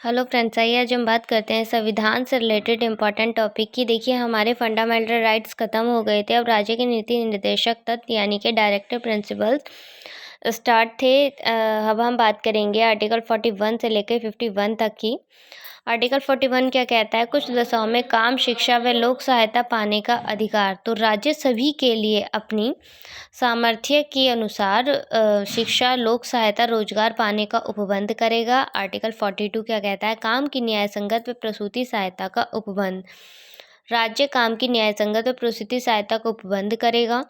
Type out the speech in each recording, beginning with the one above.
Hello friends, आइए आज हम बात करते हैं संविधान से रिलेटेड इम्पॉर्टेंट टॉपिक की। देखिए, हमारे फंडामेंटल राइट्स ख़त्म हो गए थे। अब राज्य के नीति निर्देशक तत्व यानी कि डायरेक्टिव प्रिंसिपल्स स्टार्ट थे। अब हम बात करेंगे आर्टिकल 41 से लेकर 51 तक की। आर्टिकल 41 क्या कहता है? कुछ दशाओं में काम, शिक्षा व लोक सहायता पाने का अधिकार। तो राज्य सभी के लिए अपनी सामर्थ्य के अनुसार शिक्षा, लोक सहायता, रोजगार पाने का उपबंध करेगा। आर्टिकल 42 क्या कहता है? काम की न्याय संगत व प्रसूति सहायता का उपबंध। राज्य काम की न्याय संगत व प्रसूति सहायता का उपबंध करेगा।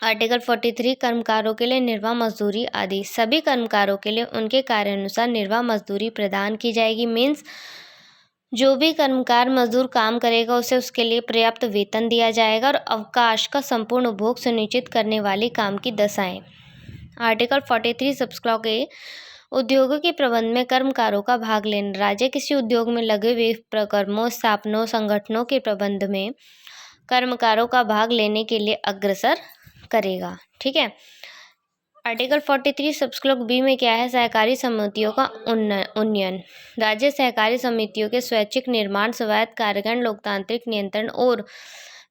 आर्टिकल 43 कर्मकारों के लिए निर्वाह मजदूरी आदि। सभी कर्मकारों के लिए उनके कार्यानुसार निर्वाह मजदूरी प्रदान की जाएगी। मीन्स जो भी कर्मकार मजदूर काम करेगा उसे उसके लिए पर्याप्त वेतन दिया जाएगा और अवकाश का संपूर्ण उपभोग सुनिश्चित करने वाली काम की दशाएं। आर्टिकल 43 सबक्लॉज ए उद्योगों के प्रबंध में कर्मकारों का भाग लेना। राज्य किसी उद्योग में लगे हुए प्रकर्मों, स्थापनों, संगठनों के प्रबंध में कर्मकारों का भाग लेने के लिए अग्रसर करेगा। ठीक है। आर्टिकल 43 सबक्लॉज बी में क्या है? सहकारी समितियों का उन्नयन। राज्य सहकारी समितियों के स्वैच्छिक निर्माण, स्वायत्त कार्यकारण, लोकतांत्रिक नियंत्रण और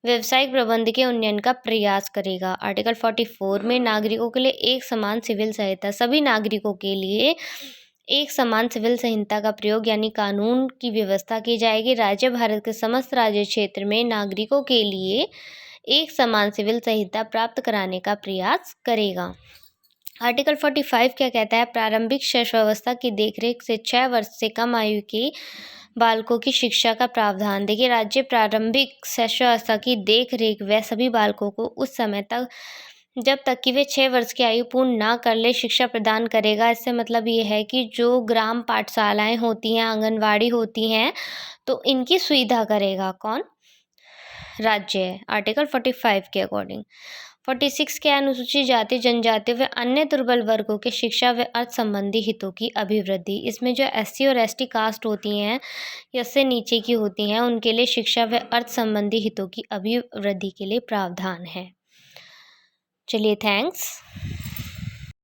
व्यवसायिक प्रबंध के उन्नयन का प्रयास करेगा। आर्टिकल 44 में नागरिकों के लिए एक समान सिविल संहिता। सभी नागरिकों के लिए एक समान सिविल संहिता का प्रयोग यानी कानून की व्यवस्था की जाएगी। राज्य भारत के समस्त राज्य क्षेत्र में नागरिकों के लिए एक समान सिविल संहिता प्राप्त कराने का प्रयास करेगा। आर्टिकल 45 क्या कहता है? प्रारंभिक शैशव अवस्था की देखरेख से 6 वर्ष से कम आयु के बालकों की शिक्षा का प्रावधान। देखिए, राज्य प्रारंभिक शैशवावस्था की देखरेख व सभी बालकों को उस समय तक जब तक कि वे 6 वर्ष की आयु पूर्ण ना कर ले शिक्षा प्रदान करेगा। इससे मतलब ये है कि जो ग्राम पाठशालाएं होती हैं, आंगनवाड़ी होती हैं, तो इनकी सुविधा करेगा कौन? राज्य है। आर्टिकल 45 के अकॉर्डिंग 46 के अनुसूचित जाति, जनजाति व अन्य दुर्बल वर्गों के शिक्षा व अर्थ संबंधी हितों की अभिवृद्धि। इसमें जो एससी और एसटी कास्ट होती हैं या से नीचे की होती हैं उनके लिए शिक्षा व अर्थ संबंधी हितों की अभिवृद्धि के लिए प्रावधान है। चलिए, थैंक्स।